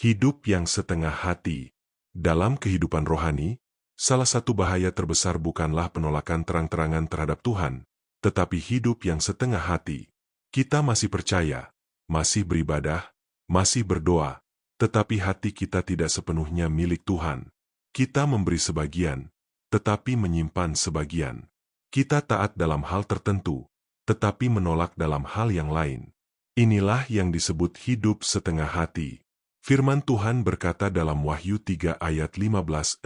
Hidup yang setengah hati. Dalam kehidupan rohani, salah satu bahaya terbesar bukanlah penolakan terang-terangan terhadap Tuhan, tetapi hidup yang setengah hati. Kita masih percaya, masih beribadah, masih berdoa, tetapi hati kita tidak sepenuhnya milik Tuhan. Kita memberi sebagian, tetapi menyimpan sebagian. Kita taat dalam hal tertentu, tetapi menolak dalam hal yang lain. Inilah yang disebut hidup setengah hati. Firman Tuhan berkata dalam Wahyu 3 ayat 15-16,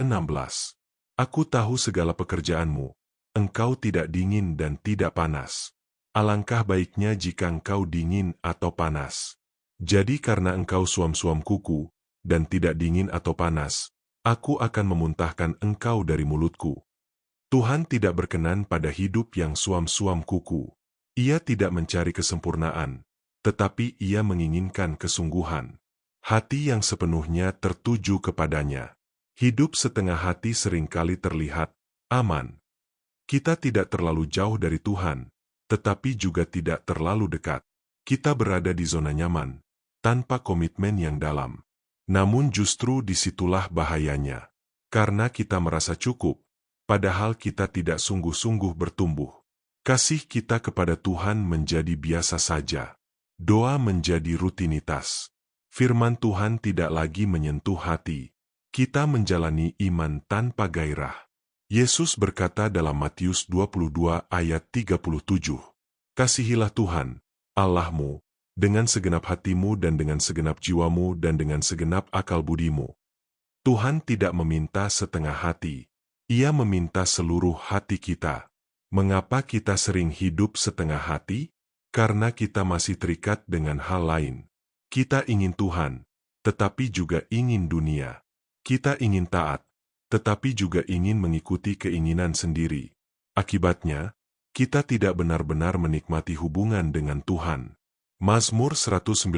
Aku tahu segala pekerjaanmu, engkau tidak dingin dan tidak panas. Alangkah baiknya jika engkau dingin atau panas. Jadi karena engkau suam-suam kuku, dan tidak dingin atau panas, aku akan memuntahkan engkau dari mulutku. Tuhan tidak berkenan pada hidup yang suam-suam kuku. Ia tidak mencari kesempurnaan, tetapi ia menginginkan kesungguhan. Hati yang sepenuhnya tertuju kepadanya. Hidup setengah hati seringkali terlihat aman. Kita tidak terlalu jauh dari Tuhan, tetapi juga tidak terlalu dekat. Kita berada di zona nyaman, tanpa komitmen yang dalam. Namun justru disitulah bahayanya. Karena kita merasa cukup, padahal kita tidak sungguh-sungguh bertumbuh. Kasih kita kepada Tuhan menjadi biasa saja. Doa menjadi rutinitas. Firman Tuhan tidak lagi menyentuh hati. Kita menjalani iman tanpa gairah. Yesus berkata dalam Matius 22 ayat 37, Kasihilah Tuhan, Allahmu, dengan segenap hatimu dan dengan segenap jiwamu dan dengan segenap akal budimu. Tuhan tidak meminta setengah hati. Ia meminta seluruh hati kita. Mengapa kita sering hidup setengah hati? Karena kita masih terikat dengan hal lain. Kita ingin Tuhan, tetapi juga ingin dunia. Kita ingin taat, tetapi juga ingin mengikuti keinginan sendiri. Akibatnya, kita tidak benar-benar menikmati hubungan dengan Tuhan. Mazmur 119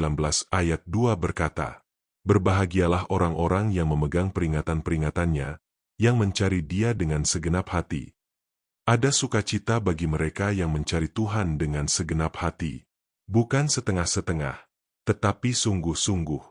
ayat 2 berkata, Berbahagialah orang-orang yang memegang peringatan-peringatannya, yang mencari Dia dengan segenap hati. Ada sukacita bagi mereka yang mencari Tuhan dengan segenap hati. Bukan setengah-setengah, tetapi sungguh-sungguh.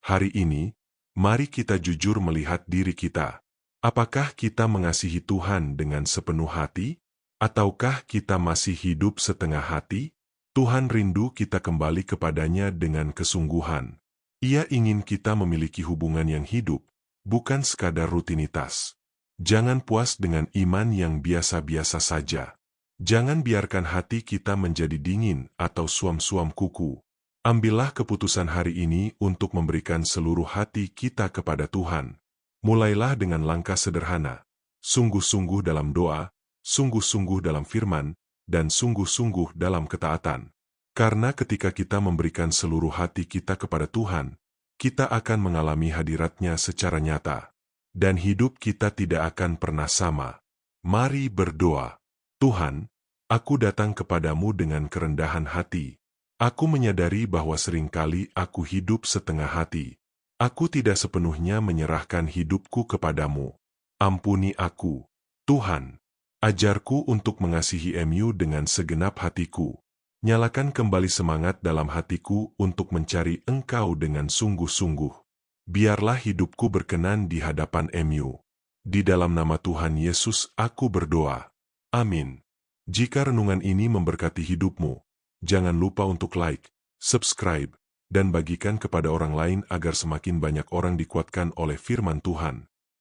Hari ini, mari kita jujur melihat diri kita. Apakah kita mengasihi Tuhan dengan sepenuh hati? Ataukah kita masih hidup setengah hati? Tuhan rindu kita kembali kepadanya dengan kesungguhan. Ia ingin kita memiliki hubungan yang hidup, bukan sekadar rutinitas. Jangan puas dengan iman yang biasa-biasa saja. Jangan biarkan hati kita menjadi dingin atau suam-suam kuku. Ambillah keputusan hari ini untuk memberikan seluruh hati kita kepada Tuhan. Mulailah dengan langkah sederhana, sungguh-sungguh dalam doa, sungguh-sungguh dalam firman, dan sungguh-sungguh dalam ketaatan. Karena ketika kita memberikan seluruh hati kita kepada Tuhan, kita akan mengalami hadirat-Nya secara nyata. Dan hidup kita tidak akan pernah sama. Mari berdoa. Tuhan, aku datang kepadamu dengan kerendahan hati. Aku menyadari bahwa seringkali aku hidup setengah hati. Aku tidak sepenuhnya menyerahkan hidupku kepadamu. Ampuni aku, Tuhan. Ajarku untuk mengasihi Mu dengan segenap hatiku. Nyalakan kembali semangat dalam hatiku untuk mencari Engkau dengan sungguh-sungguh. Biarlah hidupku berkenan di hadapan Mu. Di dalam nama Tuhan Yesus aku berdoa. Amin. Jika renungan ini memberkati hidupmu, jangan lupa untuk like, subscribe, dan bagikan kepada orang lain agar semakin banyak orang dikuatkan oleh firman Tuhan.